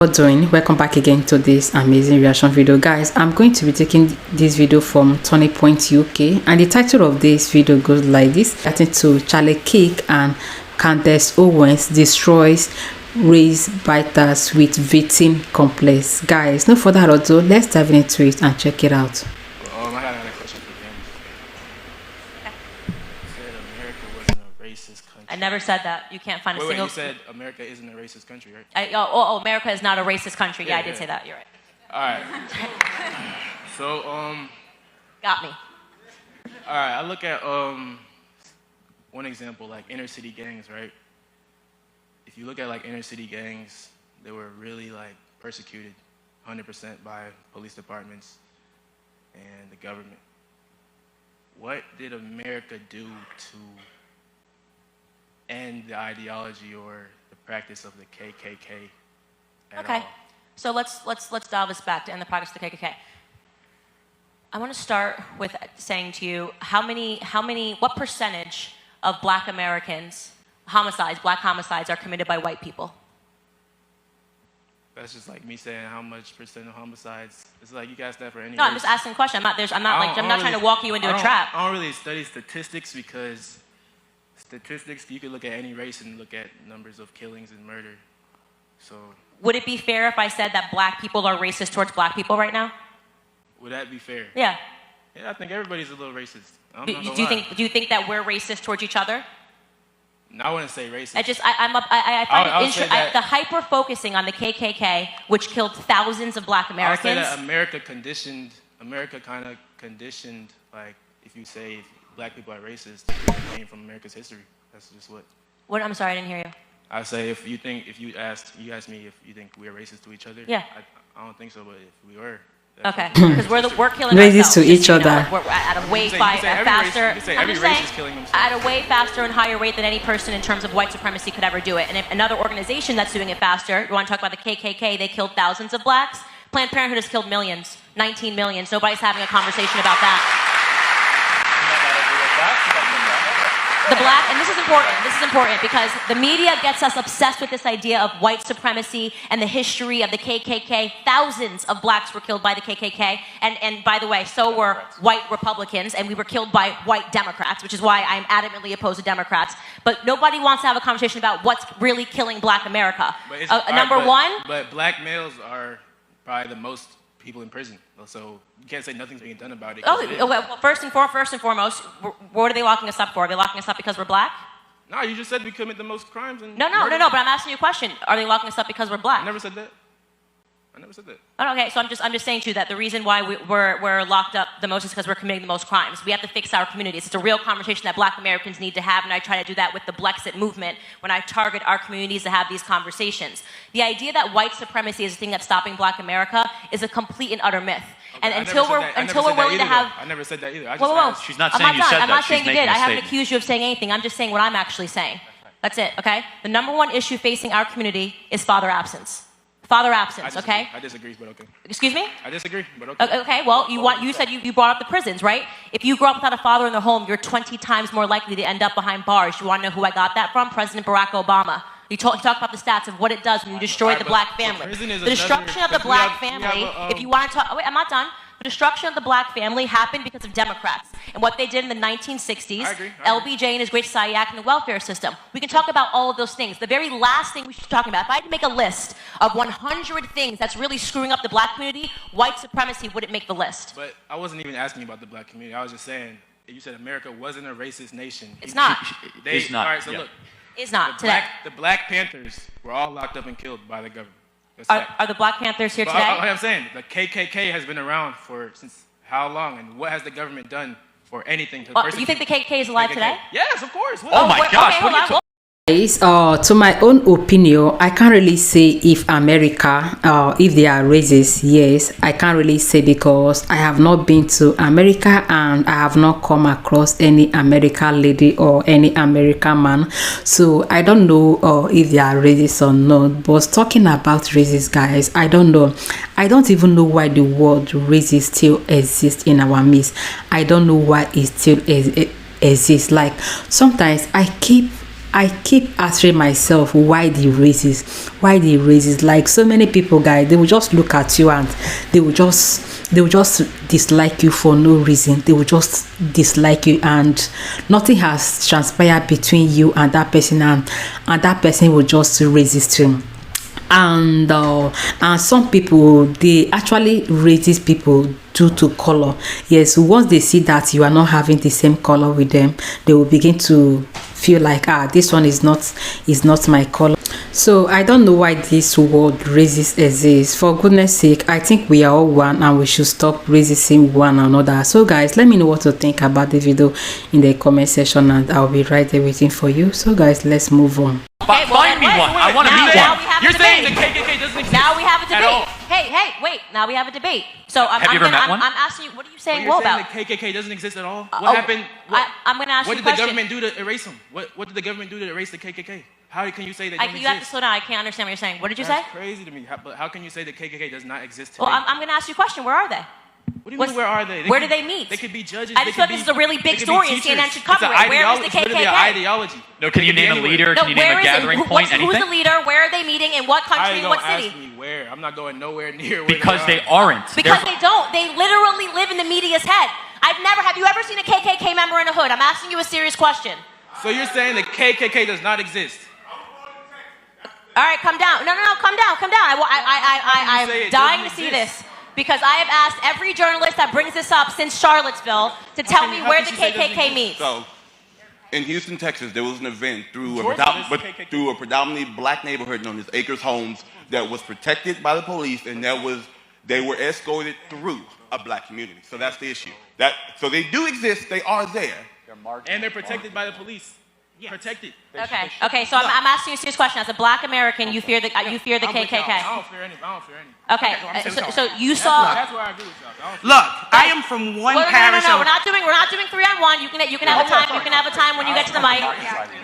Doing, welcome back again to this amazing reaction video. Guys, I'm going to be taking this video from Turning Point UK, and the title of this video goes like this: getting to Charlie Kirk and Candace Owens destroys race biters with victim complex. Guys, no further ado, let's dive into it and check it out. I got another question for Candace. You said America wasn't a racist country. I never said that. You can't find a single. You said America isn't a racist country, right? America is not a racist country. Yeah, I did say that. You're right. All right. So, Got me. all right. I look at one example, like inner city gangs, right? If you look at like inner city gangs, they were really like persecuted 100% by police departments and the government. What did America do to end the ideology or the practice of the KKK at all? So let's dial this back to end the practice of the KKK. I want to start with saying to you what percentage of Black Americans black homicides are committed by white people? That's just like me saying how much percent of homicides. It's like you guys stand for any. No, I'm just asking a question. I'm not trying to walk you into a trap. I don't really study statistics because statistics, you could look at any race and look at numbers of killings and murder. So would it be fair if I said that Black people are racist towards Black people right now? Would that be fair? Yeah. Yeah, I think everybody's a little racist. Do you think that we're racist towards each other? No, I wouldn't say racist. I find it interesting. The hyper focusing on the KKK, which killed thousands of Black Americans. I would say that America kind of conditioned, like, if you say Black people are racist, it came from America's history. That's just what. What? I'm sorry, I didn't hear you. I say if you asked me if you think we're racist to each other. Yeah. I don't think so, but if we were. Okay, because we're killing racist ourselves, to each other. We're at a way faster and higher rate than any person in terms of white supremacy could ever do it. And if another organization that's doing it faster, you want to talk about the KKK, they killed thousands of Blacks. Planned Parenthood has killed millions, 19 million. So nobody's having a conversation about that. And this is important because the media gets us obsessed with this idea of white supremacy and the history of the KKK. Thousands of Blacks were killed by the KKK, and by the way, so were white Republicans, and we were killed by white Democrats, which is why I'm adamantly opposed to Democrats. But nobody wants to have a conversation about what's really killing Black America. But Black males are probably the most people in prison, so you can't say nothing's being done about it. Well, first and foremost, what are they locking us up for? Are they locking us up because we're Black? No, you just said we commit the most crimes. No, but I'm asking you a question. Are they locking us up because we're Black? I never said that. Oh, okay, so I'm just saying to you that the reason why we're locked up the most is because we're committing the most crimes. We have to fix our communities. It's a real conversation that Black Americans need to have, and I try to do that with the Blexit movement when I target our communities to have these conversations. The idea that white supremacy is the thing that's stopping Black America is a complete and utter myth. Okay, and until we're willing to have, I never said that either. She's not saying you said that. I'm not saying you did. I haven't statement. accused you of saying anything. I'm just saying what I'm actually saying. That's it. Okay. The number one issue facing our community is father absence. Father absence, okay? I disagree, but okay. Excuse me? I disagree, but okay. Okay, well, you said you brought up the prisons, right? If you grow up without a father in the home, you're 20 times more likely to end up behind bars. You want to know who I got that from? President Barack Obama. He talked about the stats of what it does when you destroy the Black family. The destruction of the Black family, if you want to talk, wait, I'm not done. The destruction of the Black family happened because of Democrats and what they did in the 1960s, I agree. LBJ and his Great Society Act and the welfare system. We can talk about all of those things. The very last thing we should be talking about, if I had to make a list of 100 things that's really screwing up the Black community, white supremacy wouldn't make the list. But I wasn't even asking about the Black community. I was just saying, you said America wasn't a racist nation. It's not. It's not. All right, so look. It's not. The Black Panthers were all locked up and killed by the government. Are the Black Panthers here today? I'm saying, the KKK has been around since how long, and what has the government done for anything to persecute? You think the KKK is alive today? Yes, of course. Oh my gosh. Okay, To my own opinion, I can't really say if America, if they are racist. Yes, I can't really say because I have not been to America and I have not come across any American lady or any American man, so I don't know if they are racist or not. But talking about racist, guys, I don't know. I don't even know why the word racist still exists in our midst. I don't know why it still exists. Like sometimes I keep I keep asking myself why the racist. Like so many people, guys, they will just look at you and they will just dislike you for no reason. They will just dislike you, and nothing has transpired between you and that person, and that person will just resist you. And some people, they actually racist people due to color. Yes, once they see that you are not having the same color with them, they will begin to feel like, this one is not my color. So I don't know why this word racist exists. For goodness sake, I think we are all one and we should stop racism one another. So guys, let me know what to think about the video in the comment section, and I'll be right there waiting for you. So guys, let's move on. Okay, Find me one. I want to meet one. You're saying the KKK doesn't exist. Now we have a at all. debate. Hey, wait. Now we have a debate. So I'm asking you, what are you saying You're about? saying the KKK doesn't exist at all? What happened? I'm going to ask you a question. What did the government do to erase them? What did the government do to erase the KKK? How can you say they don't exist? You have to slow down. I can't understand what you're saying. What did you say? That's crazy to me. How can you say the KKK does not exist today? Well, I'm going to ask you a question. Where are they? What do you mean, where are they? Where do they meet? They could be judges. I just thought this is a really big story and CNN should cover it. Where is the KKK? It's literally an ideology. No, can you name a leader? Can you name a gathering point? Who's the leader? Where are they meeting? In what country? In what city? Ask me where. I'm not going nowhere near where because they aren't. Because they don't. They literally live in the media's head. Have you ever seen a KKK member in a hood? I'm asking you a serious question. So you're saying the KKK does not exist? All right, come down. No, come down. I'm dying to see this. Because I have asked every journalist that brings this up since Charlottesville to tell me where the KKK meets. So, in Houston, Texas, there was an event through a predominantly black neighborhood known as Acres Homes that was protected by the police, and they were escorted through a black community. So that's the issue. So they do exist. They are there. And they're protected by the police. Protected. Okay. So I'm asking you a serious question. As a black American, you fear the KKK. I don't fear any. Okay. So you saw. That's where I agree with y'all. Look, I am from one parish. No. We're not doing 3-on-1. You can have a time. You can have a time when you get to the mic.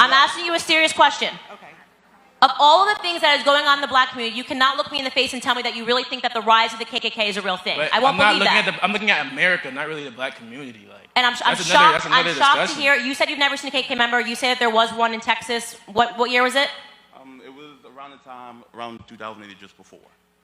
I'm asking you a serious question. Of all of the things that is going on in the black community, you cannot look me in the face and tell me that you really think that the rise of the KKK is a real thing. I won't believe that. I'm looking at America, not really the black community. And I'm shocked to hear. You said you've never seen a KKK member. You said that there was one in Texas. What year was it? It was around 2008, just before.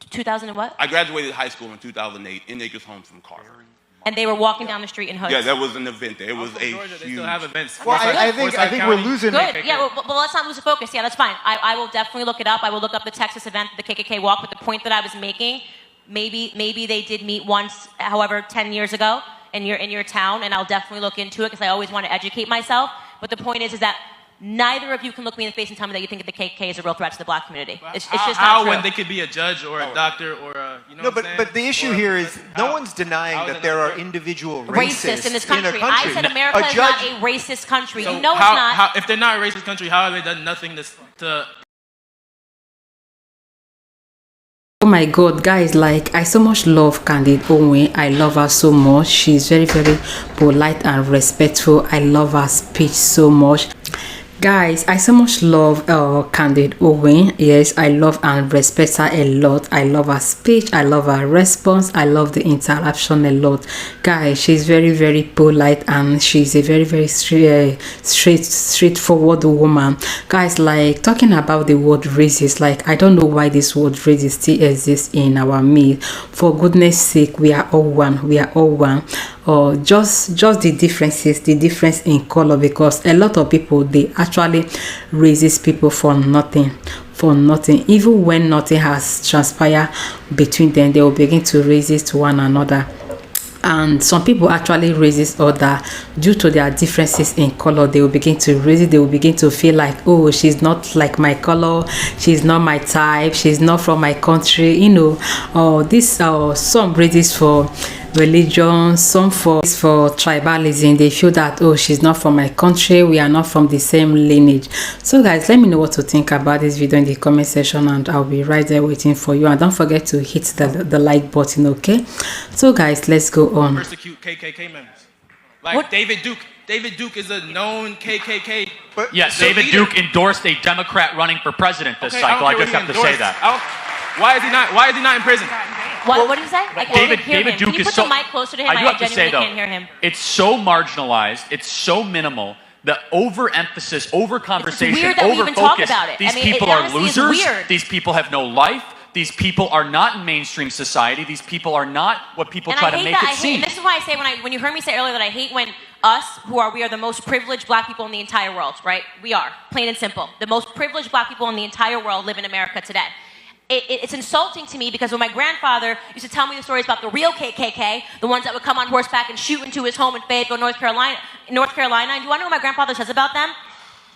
2000 and what? I graduated high school in 2008 in Acres Homes from Carver. And they were walking down the street in hoods. Yeah, that was an event there. It was a Georgia, huge. They still have events. Well, I think we're losing. Good. Yeah, well, let's not lose the focus. Yeah, that's fine. I will definitely look it up. I will look up the Texas event, the KKK walk. But the point that I was making, maybe they did meet once, however, 10 years ago in your town, and I'll definitely look into it because I always want to educate myself. But the point is that neither of you can look me in the face and tell me that you think that the KKK is a real threat to the black community. It's just not true. When they could be a judge or a doctor or a, but the issue here is no one's denying that there are individual racists in this country. I said America is not a racist country. So you know it's not. If they're not a racist country, how have they done nothing to Oh my god, guys, like I so much love Candace Owens. I love her so much. She's very polite and respectful. I love her speech so much. Guys, I so much love Candace Owens. Yes, I love and respect her a lot. I love her speech. I love her response. I love the interaction a lot. Guys, she's very polite and she's a very straightforward woman. Guys, like talking about the word racist, like I don't know why this word racist still exists in our midst. For goodness sake, we are all one. We are all one. Or just the difference in color, because a lot of people, they actually racist people for nothing. Even when nothing has transpired between them, they will begin to resist one another. And some people actually resist other due to their differences in color. They will begin to resist. They will begin to feel like, oh, she's not like my color, she's not my type, she's not from my country, or some resist for religion, some for tribalism. They feel that, oh, she's not from my country, we are not from the same lineage. So guys, let me know what to think about this video in the comment section, and I'll be right there waiting for you. And don't forget to hit the like button. Okay, so guys, let's go on. Persecute KKK members like what? David Duke is a known KKK. Yes, David Duke endorsed a Democrat running for president this cycle. I just have to say that. Why is he not in prison? What did you say? David Duke Can you put the mic closer to him? I do have to say though, can't hear him. it's so marginalized, it's so minimal The overemphasis, over-conversation, weird that we even talk over-focus. about it. These I mean, people it are honestly is losers. weird. These people have no life. These people are not in mainstream society. These people are not what people try to make it seem. And this is why I say when you heard me say earlier that I hate when we are the most privileged black people in the entire world, right? We are, plain and simple. The most privileged black people in the entire world live in America today. It's insulting to me because when my grandfather used to tell me the stories about the real KKK, the ones that would come on horseback and shoot into his home in Fayetteville, North Carolina, and do you want to know what my grandfather says about them?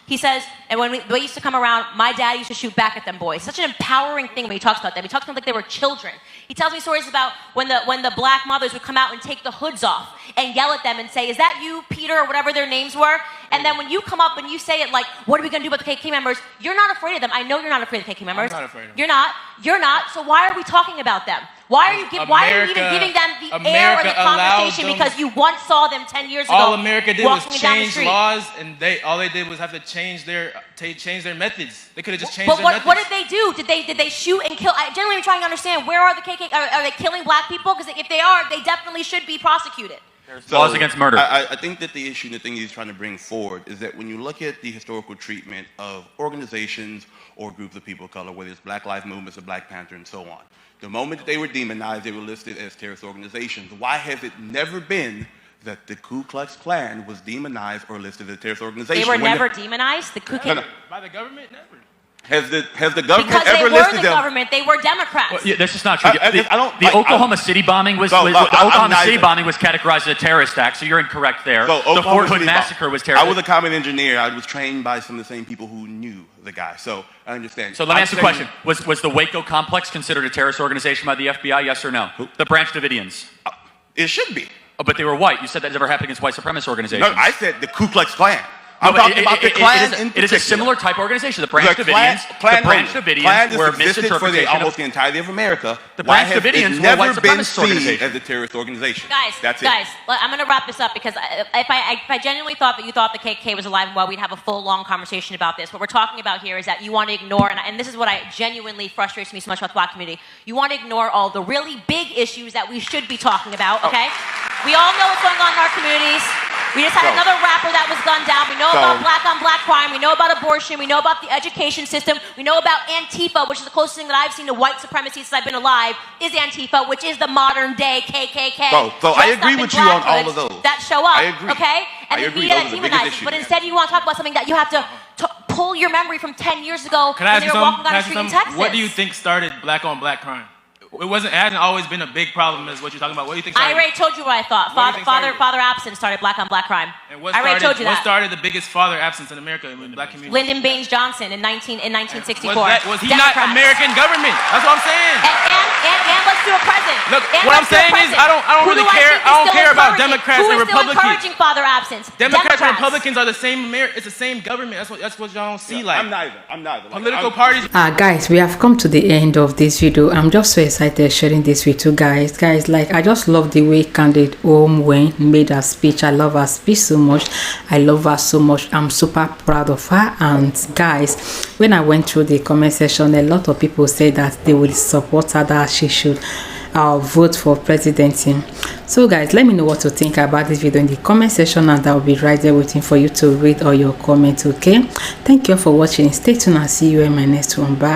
He says, and when they used to come around, my dad used to shoot back at them boys. Such an empowering thing when he talks about them. He talks about them like they were children. He tells me stories about when the black mothers would come out and take the hoods off and yell at them and say, is that you, Peter, or whatever their names were? And then when you come up and you say it like, what are we going to do about the KKK members? You're not afraid of them. I know you're not afraid of the KKK members. I'm not afraid of them. You're not. You're not. So why are we talking about them? Why are you even giving them the air or the conversation because you once saw them 10 years ago? All America did was walking down the change street? laws, and all they did was have to change their methods. They could have just changed their But methods. what did they do? Did they shoot and kill? I generally am trying to understand, where are the KKK? Are they killing black people? Because if they are, they definitely should be prosecuted. There's laws against murder. I think that the issue and the thing he's trying to bring forward is that when you look at the historical treatment of organizations or groups of people of color, whether it's Black Lives Movements or Black Panther and so on, the moment that they were demonized, they were listed as terrorist organizations. Why has it never been that the Ku Klux Klan was demonized or listed as a terrorist organization? They were never demonized? The Ku Klux... By the government? Never. Has the government because ever they were listed the them? government. They were Democrats. Well, yeah, that's just not true. The I Oklahoma City bombing was categorized as a terrorist act, so you're incorrect there. So the Fort Hood massacre was terrorist. I was a common engineer. I was trained by some of the same people who knew the guy, so I understand. So let me ask you a question. Was the Waco complex considered a terrorist organization by the FBI, yes or no? Who? The Branch Davidians. It should be. Oh, but they were white. You said that never happened against white supremacist organizations. No, I said the Ku Klux Klan. No, I'm talking about the Klan it is a similar type organization. The Branch Davidians were misinterpretation for almost the entirety of America. The Branch Davidians were a white supremacist organization. As a terrorist organization. Guys, I'm going to wrap this up because if I genuinely thought that you thought the KKK was alive and well, we'd have a full, long conversation about this. What we're talking about here is that you want to ignore, and this is what genuinely frustrates me so much about the black community, you want to ignore all the really big issues that we should be talking about, okay? We all know what's going on in our communities. We just had another rapper that was gunned down. We know about black-on-black crime. We know about abortion. We know about the education system. We know about Antifa, which is the closest thing that I've seen to white supremacy since I've been alive, is Antifa, which is the modern-day KKK. So I agree with you on all of those. That show up, I agree. okay? And I the agree. media that Those are the biggest demonizes. issues. But instead you want to talk about something that you have to pull your memory from 10 years ago Can I when ask they you were something? walking down the street in Texas. What do you think started black-on-black crime? It hasn't always been a big problem as what you're talking about. What do you think started? I already told you what I thought. Father absence started black-on-black crime. And what I already told you that. What started the biggest father absence in America in the black community? Lyndon Baines Johnson in 1964. Was he not American government? That's what I'm saying. And let's do a present. Look, what I'm saying is I don't really care. I don't care about Democrats and Republicans. Who is still encouraging father absence? Democrats and Republicans are the same. It's the same government. That's what y'all don't see. I'm neither. Political parties. Guys, we have come to the end of this video. I'm just so excited sharing this with you guys. Like, I just love the way Candace Owens made her speech. I love her speech so much. I love her so much. I'm super proud of her. And guys, when I went through the comment section, a lot of people said that they will support her, that she should vote for presidency. So guys, let me know what you think about this video in the comment section, and I'll be right there waiting for you to read all your comments. Okay, thank you for watching. Stay tuned and see you in my next one. Bye.